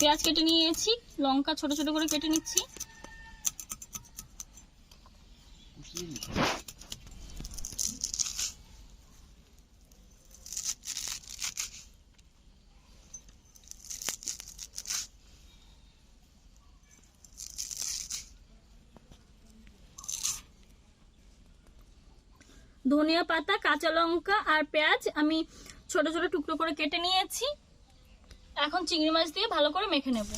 পেঁয়াজ কেটে নিয়েছি, লঙ্কা ছোট ছোট করে কেটে নিচ্ছি। ধনিয়া পাতা, কাঁচা লঙ্কা আর পেঁয়াজ আমি ছোট ছোট টুকরো করে কেটে নিয়েছি। এখন চিংড়ি মাছ দিয়ে ভালো করে মেখে নেব।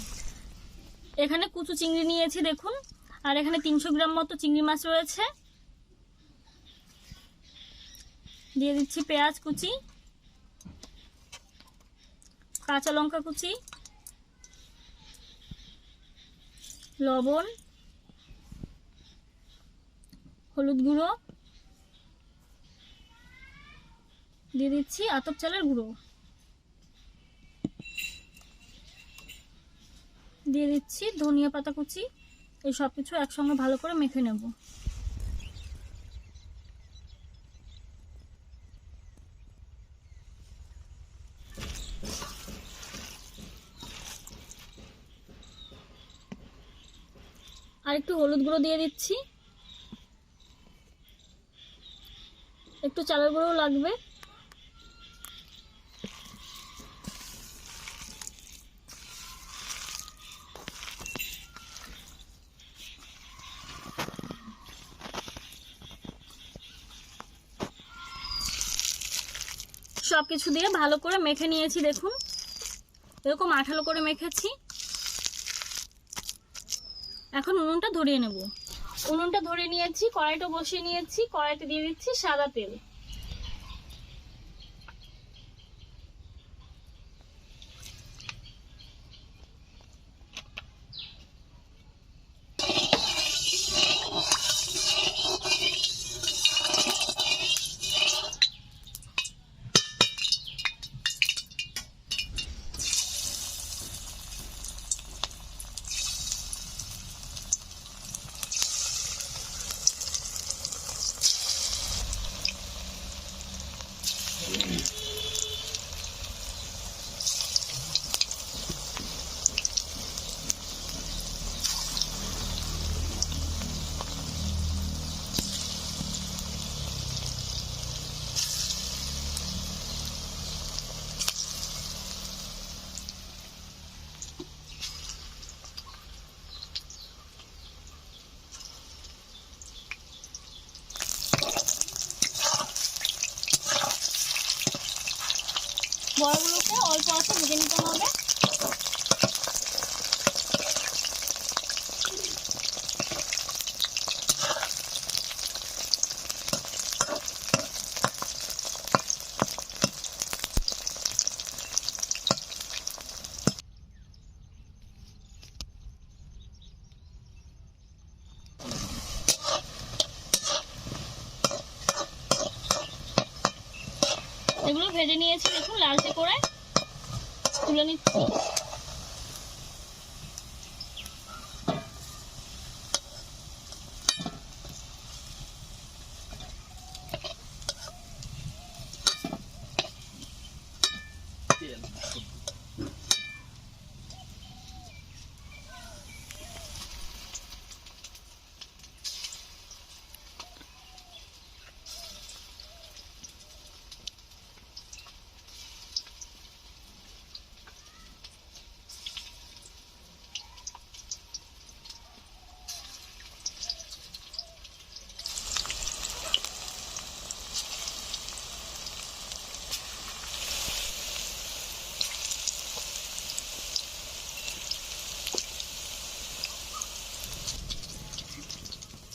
এখানে কুচু চিংড়ি নিয়েছি দেখুন, আর এখানে 300 গ্রাম মতো চিংড়ি মাছ রয়েছে। দিয়ে দিচ্ছি পেঁয়াজ কুচি, কাঁচা লঙ্কা কুচি, লবণ, হলুদ গুঁড়ো, দিয়ে দিচ্ছি আতপ চালের গুঁড়ো, দিয়ে দিচ্ছি ধনিয়া পাতা কুচি। এই সব কিছু একসঙ্গে ভালো করে মেখে নেব। আর একটু হলুদ গুঁড়ো দিয়ে দিচ্ছি, একটু চালের গুঁড়োও লাগবে। সবকিছু দিয়ে ভালো করে মেখে নিয়েছি দেখুন, এরকম আঠালো করে মেখেছি। এখন উনুনটা ধরিয়ে নেব। উনুনটা ধরিয়ে নিয়েছি, কড়াইটা বসিয়ে নিয়েছি। কড়াইতে দিয়ে দিচ্ছি সাদা তেল। বড়গুলোকে অল্প আছে ভেজে নিতে হবে। এগুলো ভেজে নিয়েছি দেখুন, লালচে করে তুলে নিচ্ছি।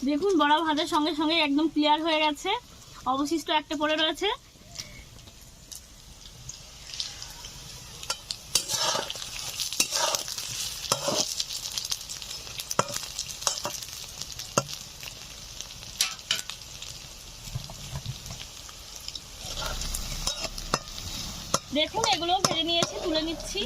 দেখুন বড়া ভাজার সঙ্গে সঙ্গে একদম ক্লিয়ার হয়ে গেছে, অবশিষ্ট একটা পড়ে রয়েছে। দেখুন এগুলো ভেজে নিয়েছি, তুলে নিচ্ছি।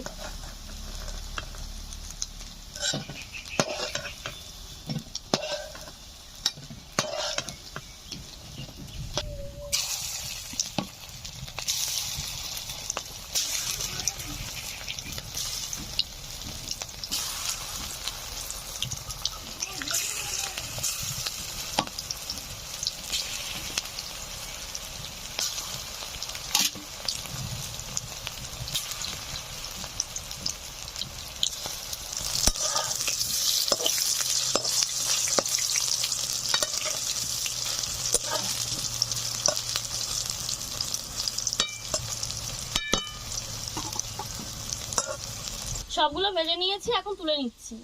সবগুলো ভেজে নিয়েছি, এখন তুলে নিচ্ছি।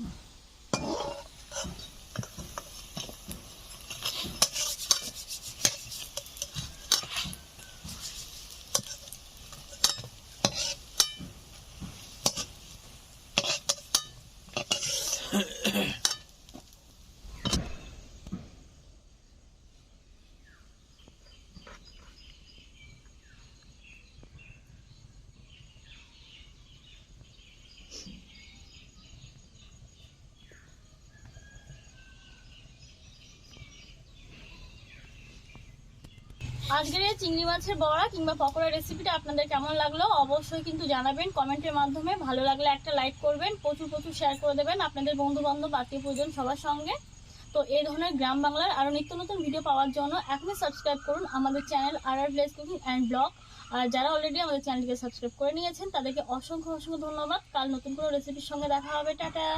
আজকের এই চিংড়ি মাছের বড়া কিংবা পকোড়া রেসিপিটা আপনাদের কেমন লাগলো অবশ্যই কিন্তু জানাবেন কমেন্টের মাধ্যমে। ভালো লাগলে একটা লাইক করবেন, প্রচুর প্রচুর শেয়ার করে দেবেন আপনাদের বন্ধু বান্ধব, আত্মীয় পরিজন সবার সঙ্গে। তো এই ধরনের গ্রাম বাংলার আরও নিত্য নতুন ভিডিও পাওয়ার জন্য এখনই সাবস্ক্রাইব করুন আমাদের channel RR village cooking and blog. আর যারা অলরেডি আমাদের চ্যানেলটিকে সাবস্ক্রাইব করে নিয়েছেন তাদেরকে অসংখ্য অসংখ্য ধন্যবাদ। কাল নতুন কোনো রেসিপির সঙ্গে দেখা হবে। টাটা।